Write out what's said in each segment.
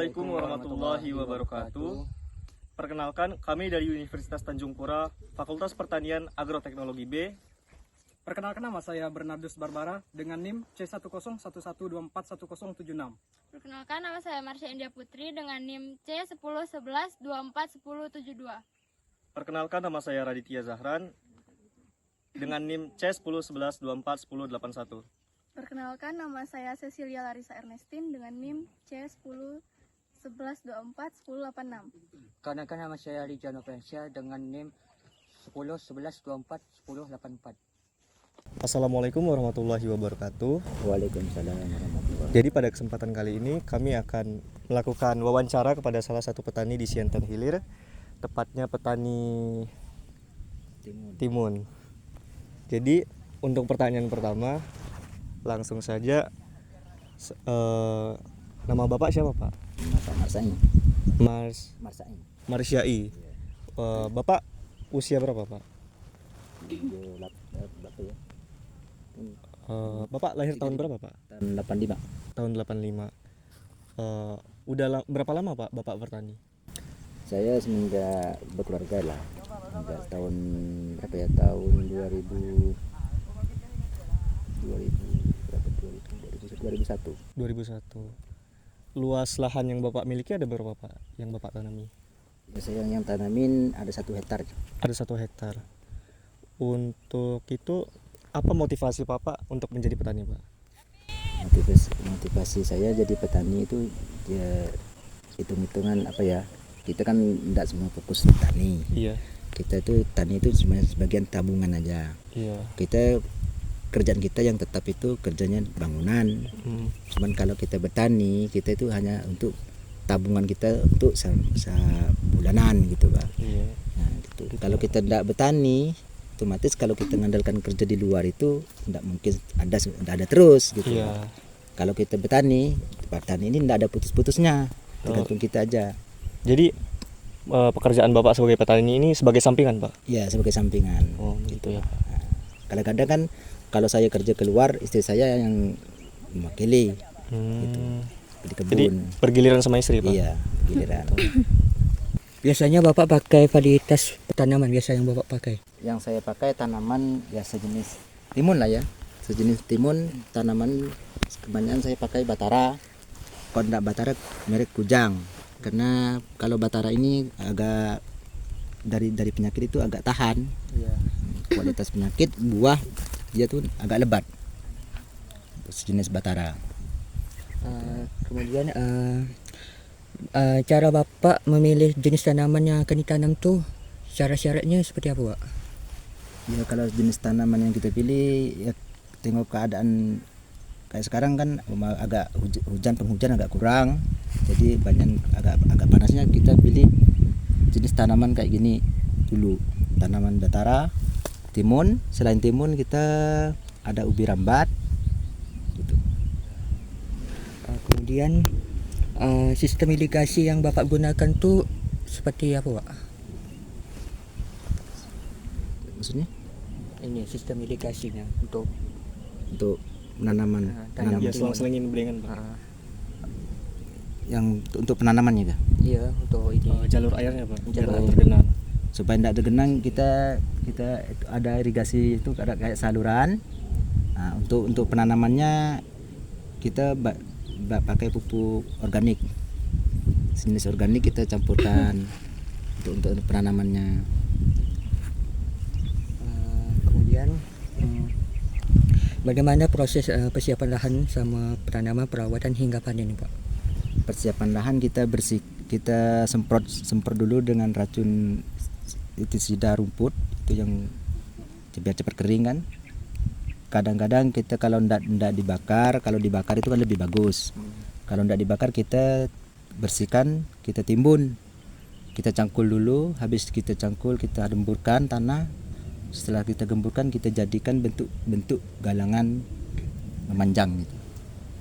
Assalamualaikum warahmatullahi wabarakatuh. Perkenalkan, kami dari Universitas Tanjung Pura, Fakultas Pertanian Agroteknologi B. Perkenalkan, nama saya Bernardus Barbara dengan NIM C1011241076. Perkenalkan, nama saya Marsha India Putri dengan NIM C1011241072. Perkenalkan, nama saya Raditya Zahran dengan NIM C1011241081. Perkenalkan, nama saya Cecilia Larissa Ernestin dengan NIM C1011241086. Perkenalkan, nama saya Rijal Nofensia dengan NIM 1011241084. Assalamualaikum warahmatullahi wabarakatuh. Waalaikumsalam warahmatullahi wabarakatuh. Jadi pada kesempatan kali ini kami akan melakukan wawancara kepada salah satu petani di Siantan Hilir, tepatnya petani timun. Jadi untuk pertanyaan pertama, langsung saja, nama Bapak siapa, Pak? Marsai. Marsyai. Bapak usia berapa, Pak? Bapak lahir tahun berapa, Pak? Tahun 85. Tahun 85. Berapa lama, Pak, Bapak bertani? Saya semenjak berkeluarga lah. Semenjak tahun berapa ya? Tahun 2001. Luas lahan yang Bapak miliki ada berapa, Pak, yang Bapak tanami? Ya, saya yang tanamin ada 1 hektar. Ada 1 hektar. Untuk itu, apa motivasi Bapak untuk menjadi petani, Pak? Motivasi saya jadi petani itu ya hitung-hitungan apa ya? Kita kan tidak semua fokus petani. Iya. Kita itu tani itu sebagian tabungan aja. Iya. Kerjaan kita yang tetap itu kerjanya bangunan. Cuman kalau kita bertani, kita itu hanya untuk tabungan kita untuk bulanan gitu, Pak. Iya. Nah, gitu. Kalau kita tidak bertani, otomatis kalau kita mengandalkan kerja di luar itu tidak mungkin ada terus gitu. Iya. Kalau kita bertani ini tidak ada putus-putusnya, tergantung kita aja. Jadi pekerjaan Bapak sebagai petani ini sebagai sampingan, Pak? Ya, sebagai sampingan. Oh, gitu ya, Pak. Nah, kadang-kadang kan kalau saya kerja keluar, istri saya yang mewakili gitu, di kebun. Jadi bergiliran sama istri, Pak? Iya, giliran. Biasanya Bapak pakai varietas tanaman biasa yang Bapak pakai? Yang saya pakai tanaman ya sejenis timun lah ya. Sejenis timun, tanaman kebanyakan saya pakai batara. Kalau tidak batara merek Kujang. Karena kalau batara ini agak dari penyakit itu agak tahan. Iya. Kualitas penyakit buah dia tuh agak lebat. Sejenis batara. Kemudian cara Bapak memilih jenis tanaman yang akan ditanam tuh syarat-syaratnya seperti apa, Pak? Ya kalau jenis tanaman yang kita pilih ya tengok keadaan kayak sekarang kan agak penghujan agak kurang, jadi banyak agak panasnya, kita pilih jenis tanaman kayak gini dulu, tanaman batara, timun. Selain timun kita ada ubi rambat gitu. Kemudian sistem irigasi yang Bapak gunakan tuh seperti apa, Pak? Maksudnya Ini sistem irigasinya untuk penanaman Ya, selang-selingin belengan, Pak. yang untuk penanamannya kah? iya untuk ini Jalur airnya, Pak, biar Jalur tidak air. tergenang. Supaya tidak tergenang kita ada irigasi itu kayak saluran. Nah, untuk penanamannya kita pakai pupuk organik, jenis organik kita campurkan untuk penanamannya. Kemudian bagaimana proses persiapan lahan sama penanaman, perawatan hingga panen, Pak? Persiapan lahan kita semprot dulu dengan racun pestisida rumput itu yang biar cepat kering kan. Kadang-kadang kita kalau ndak dibakar, kalau dibakar itu kan lebih bagus. Kalau ndak dibakar kita bersihkan, kita timbun, kita cangkul dulu. Habis kita cangkul kita gemburkan tanah. Setelah kita gemburkan kita jadikan bentuk galangan memanjang gitu.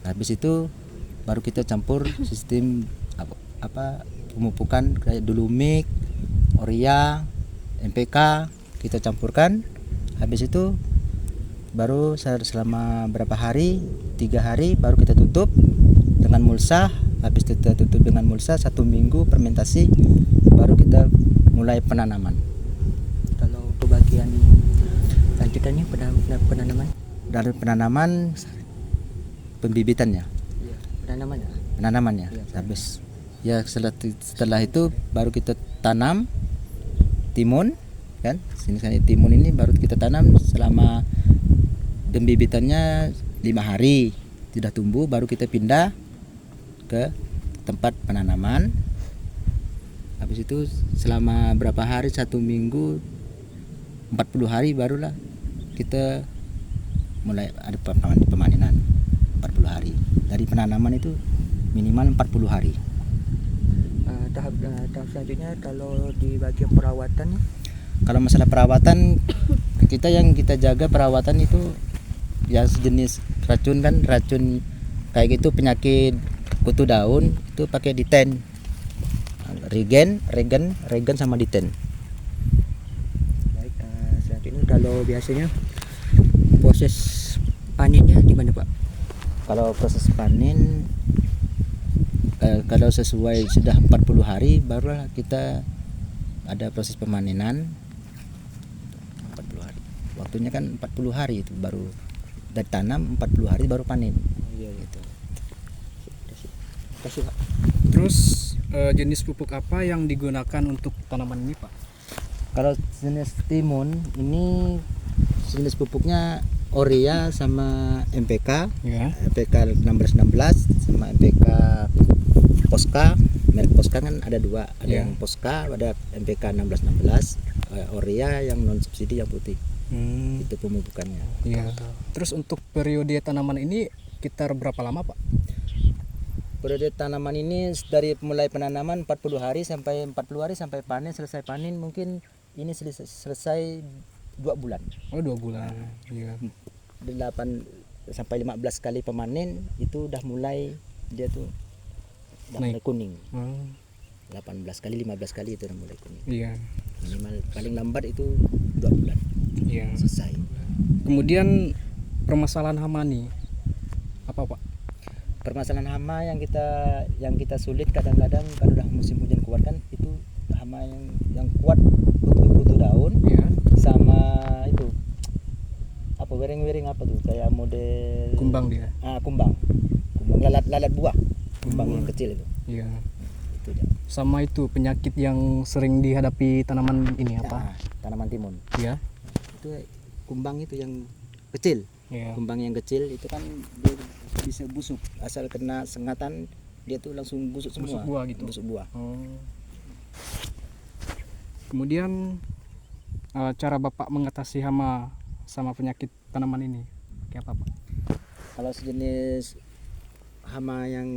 Habis itu baru kita campur sistem pemupukan kayak Dulumik, Oria, NPK kita campurkan. Habis itu baru selama berapa hari, 3 hari baru kita tutup dengan mulsa habis kita tutup dengan mulsa 1 minggu fermentasi, baru kita mulai penanaman. Kalau untuk bagian lanjutannya penanaman. Dari penanaman pembibitannya, Iya, penanamannya. penanamannya Iya. habis ya setelah itu baru kita tanam timun kan. Sini timun ini baru kita tanam selama pembibitannya 5 hari sudah tumbuh, baru kita pindah ke tempat penanaman. Habis itu selama berapa hari, 1 minggu 40 hari barulah kita mulai ada pemanenan. 40 hari dari penanaman itu minimal 40 hari. Tahap selanjutnya kalau di bagian perawatan, Kalau masalah perawatan, kita yang kita jaga perawatan itu ya sejenis racun kan, racun kayak gitu penyakit kutu daun itu pakai diten, regen sama diten. baik. Selanjutnya kalau biasanya proses panennya gimana Pak? Kalau proses panen kalau sesuai sudah 40 hari barulah kita ada proses pemanenan. 40 hari. Waktunya kan 40 hari itu baru dari tanam, 40 hari baru panen. Iya Gitu. Kasih Pak. Terus jenis pupuk apa yang digunakan untuk tanaman ini Pak? Kalau jenis timun ini jenis pupuknya Orea sama MPK, Ya. MPK 1616 sama MPK Posca. Merek Posca kan ada 2, ada Ya. yang Posca, ada MPK 1616, Orea yang non subsidi yang putih. Itu pemupukannya. Iya. Terus untuk periode tanaman ini sekitar berapa lama Pak? Periode tanaman ini dari mulai penanaman 40 hari sampai 40 hari sampai panen, selesai panen mungkin ini selesai 2 bulan. Oh 2 bulan. Iya. 8 sampai 15 kali pemanen itu udah mulai dia tuh udah Naik. mulai kuning. 15 15 kali itu udah mulai kuning. Iya. Minimal paling lambat itu 2 bulan Iya. selesai. Kemudian permasalahan hama nih apa Pak? Permasalahan hama yang kita sulit kadang-kadang kalau udah musim hujan kuat kan, itu hama yang kuat kutu daun Iya. sama itu apa wering-wering apa tuh kayak model Kumbang dia. kumbang lalat buah, kumbang yang kecil itu. Iya. Itu aja. Sama itu penyakit yang sering dihadapi tanaman ini apa? Nah, tanaman timun Iya. itu kumbang itu yang kecil. Iya. Kumbang yang kecil itu kan dia bisa busuk, asal kena sengatan dia tuh langsung busuk semua. Busuk buah gitu? Busuk buah. Kemudian cara Bapak mengatasi hama sama penyakit tanaman ini kayak apa Pak? Kalau sejenis hama yang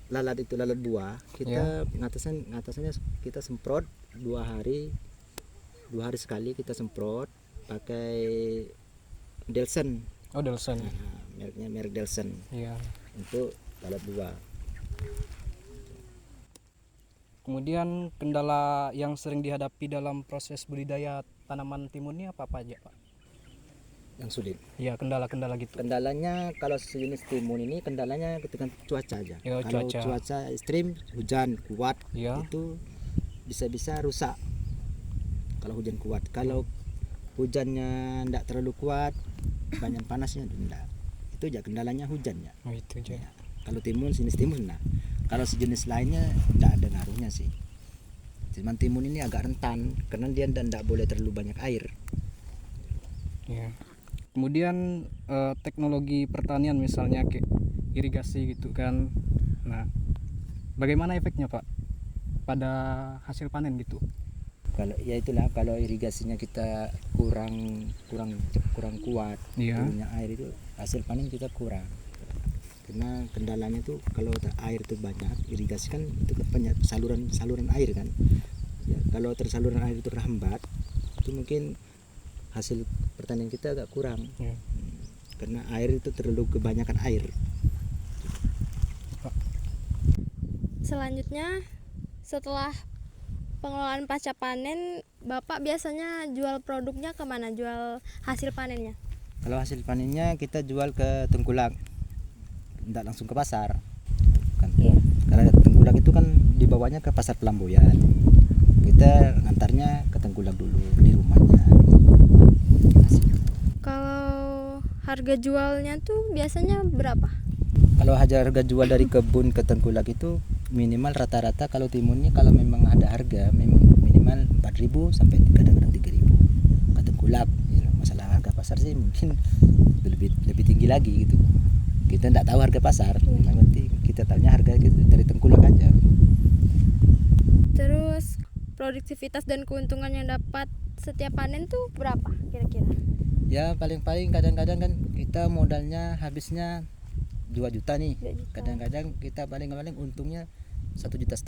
lalat itu lalat buah, kita ngatasannya kita semprot 2 hari sekali kita semprot pakai Delsen. Oh Delsen. Mereknya merek Delsen Iya. untuk lalat buah. Kemudian kendala yang sering dihadapi dalam proses budidaya tanaman timun ini apa aja Pak? Yang sulit. Iya kendala-kendala gitu. Kendalanya kalau sejenis timun ini kendalanya ketika cuaca aja. Ya, Kalau cuaca. cuaca ekstrim, hujan kuat, Iya. itu bisa rusak. Kalau hujan kuat, kalau hujannya tidak terlalu kuat, banyak panasnya enggak. Itu aja kendalanya hujannya. Oh itu aja. Kalau timun, jenis timun nah. Kalau sejenis lainnya tidak ada ngaruhnya sih. Cuman timun ini agak rentan karena dia tidak boleh terlalu banyak air. Iya. Kemudian teknologi pertanian misalnya kayak irigasi gitu kan. Nah, bagaimana efeknya Pak pada hasil panen gitu? Kalau ya itulah kalau irigasinya kita kurang kuat, Iya. turunnya air itu hasil panen kita kurang. Karena kendalanya tuh kalau air itu banyak, irigasi kan itu banyak saluran air kan. Ya, kalau tersaluran air itu terhambat, itu mungkin hasil pertanian kita agak kurang. Iya. Karena air itu terlalu kebanyakan air. Selanjutnya, setelah pengelolaan pasca panen, Bapak biasanya jual produknya kemana? Jual hasil panennya? Kalau hasil panennya kita jual ke tengkulak, tidak langsung ke pasar. Kan. Iya. Karena bawanya ke pasar Pelamboyan, kita ngantarnya ke Tengkulak dulu di rumahnya. Kalau harga jualnya tuh biasanya berapa? Kalau harga jual dari kebun ke Tengkulak itu minimal rata-rata kalau timunnya kalau memang ada harga memang minimal 4.000 sampai kadang-kadang 3.000 ke Tengkulak. Ya, masalah harga pasar sih mungkin lebih tinggi lagi gitu. Kita tidak tahu harga pasar, yang penting kita tahunya harga gitu dari Tengkulak aja. Terus produktivitas dan keuntungan yang dapat setiap panen tuh berapa kira-kira? Ya paling-paling kadang-kadang kan kita modalnya habisnya 2 juta nih. 2 juta. Kadang-kadang kita paling-paling untungnya 1,5 juta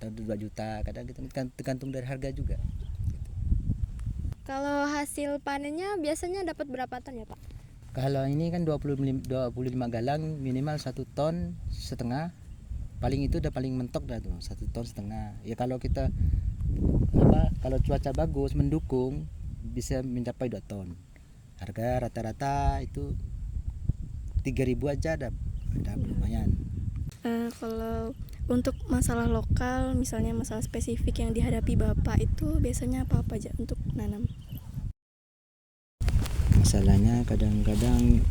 atau 2 juta. Kadang kita tergantung dari harga juga. Kalau hasil panennya biasanya dapat berapa ton ya Pak? Kalau ini kan 25 galang minimal 1,5 ton. Paling itu udah paling mentok dah tuh 1,5 ton. Ya kalau kita kalau cuaca bagus mendukung bisa mencapai 2 ton. Harga rata-rata itu 3.000 aja udah lumayan. Kalau untuk masalah lokal, misalnya masalah spesifik yang dihadapi Bapak itu biasanya apa aja untuk nanam? Masalahnya kadang-kadang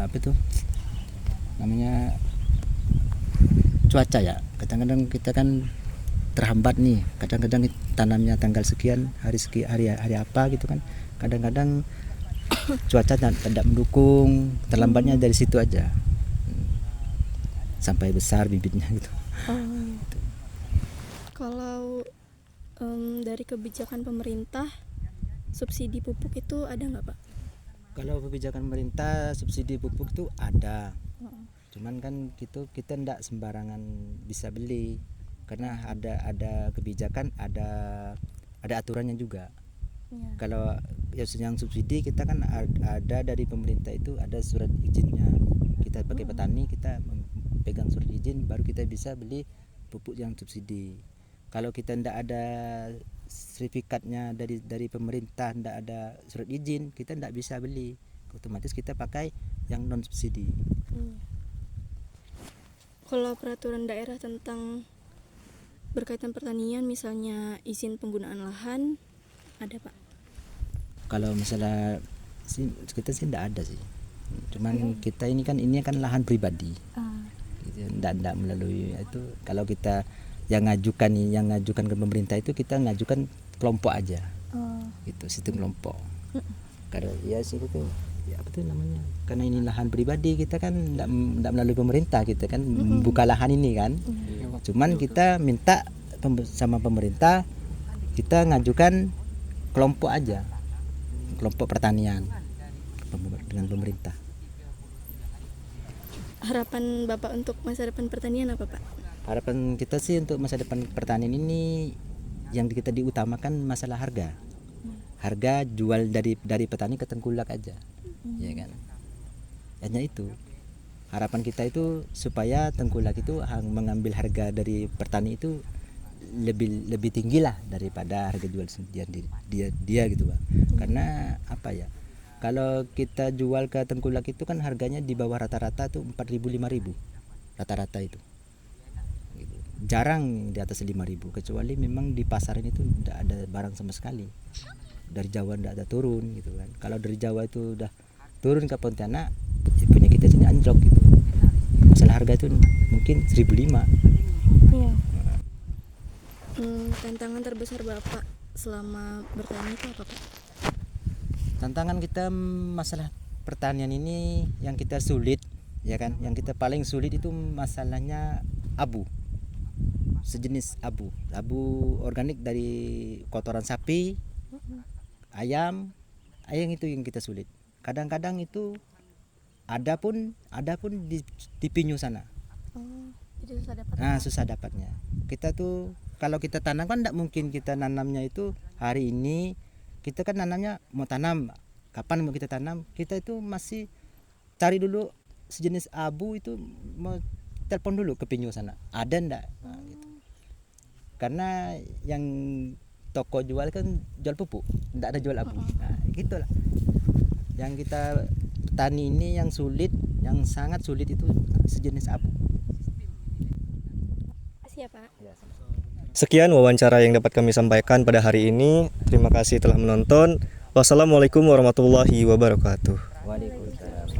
apa tuh namanya cuaca ya. Kadang-kadang kita kan terhambat nih. Kadang-kadang tanamnya tanggal sekian, hari apa gitu kan. Kadang-kadang cuaca tidak mendukung, terlambatnya dari situ aja sampai besar bibitnya gitu. Kalau dari kebijakan pemerintah, subsidi pupuk itu ada nggak Pak? Kalau kebijakan pemerintah subsidi pupuk itu ada, cuman kan kita tidak sembarangan bisa beli karena ada kebijakan, ada aturannya juga. Kalau yang subsidi kita kan ada dari pemerintah itu ada surat izinnya. Kita pakai petani kita pegang surat izin baru kita bisa beli pupuk yang subsidi. Kalau kita tidak ada sertifikatnya dari pemerintah, tidak ada surat izin, kita tidak bisa beli. Otomatis kita pakai yang non subsidi. Kalau peraturan daerah tentang berkaitan pertanian, misalnya izin penggunaan lahan, ada Pak? Kalau masalah kita sih tidak ada sih. Cuman kita ini kan lahan pribadi. Tidak melalui itu. Kalau kita yang ngajukan ke pemerintah itu kita ngajukan kelompok aja. Itu sistem kelompok. Kalau ya sih itu ya apa tuh namanya? Karena ini lahan pribadi kita kan tidak melalui pemerintah, kita kan membuka lahan ini kan. Cuman kita minta sama pemerintah kita ngajukan kelompok aja. Kelompok pertanian dengan pemerintah. Harapan Bapak untuk masa depan pertanian apa Pak? Harapan kita sih untuk masa depan pertanian ini yang kita diutamakan masalah harga. Harga jual dari petani ke Tengkulak aja. Ya kan? Hanya itu. Harapan kita itu supaya Tengkulak itu mengambil harga dari petani itu lebih tinggi lah daripada harga jual dia gitu Pak. Karena apa ya? Kalau kita jual ke Tengkulak itu kan harganya di bawah rata-rata tuh 4.000 5.000 rata-rata itu. Gitu. Jarang di atas 5.000 kecuali memang di pasaran itu tidak ada barang sama sekali. Dari Jawa tidak ada turun gitu kan. Kalau dari Jawa itu udah turun ke Pontianak, ya punya kita sini anjlok gitu. Masalah harga itu mungkin 1.500. Iya. Tantangan terbesar Bapak selama bertani itu apa Pak? Tantangan kita masalah pertanian ini yang kita sulit ya kan, yang kita paling sulit itu masalahnya abu, sejenis abu organik dari kotoran sapi, ayam itu yang kita sulit. Kadang-kadang itu ada pun di Pinyu sana. Jadi susah dapat. Susah dapatnya. Kita tuh kalau kita tanam kan tidak mungkin kita nanamnya itu hari ini. Kita kan nanamnya mau tanam kapan mau kita tanam, kita itu masih cari dulu sejenis abu itu, mau telepon dulu ke Pinyu sana ada ndak gitu. Karena yang toko jual kan jual pupuk, ndak ada jual abu. Gitulah yang kita tani ini yang sulit, yang sangat sulit itu sejenis abu. Sekian wawancara yang dapat kami sampaikan pada hari ini. Terima kasih telah menonton. Wassalamualaikum warahmatullahi wabarakatuh. Waalaikumsalam.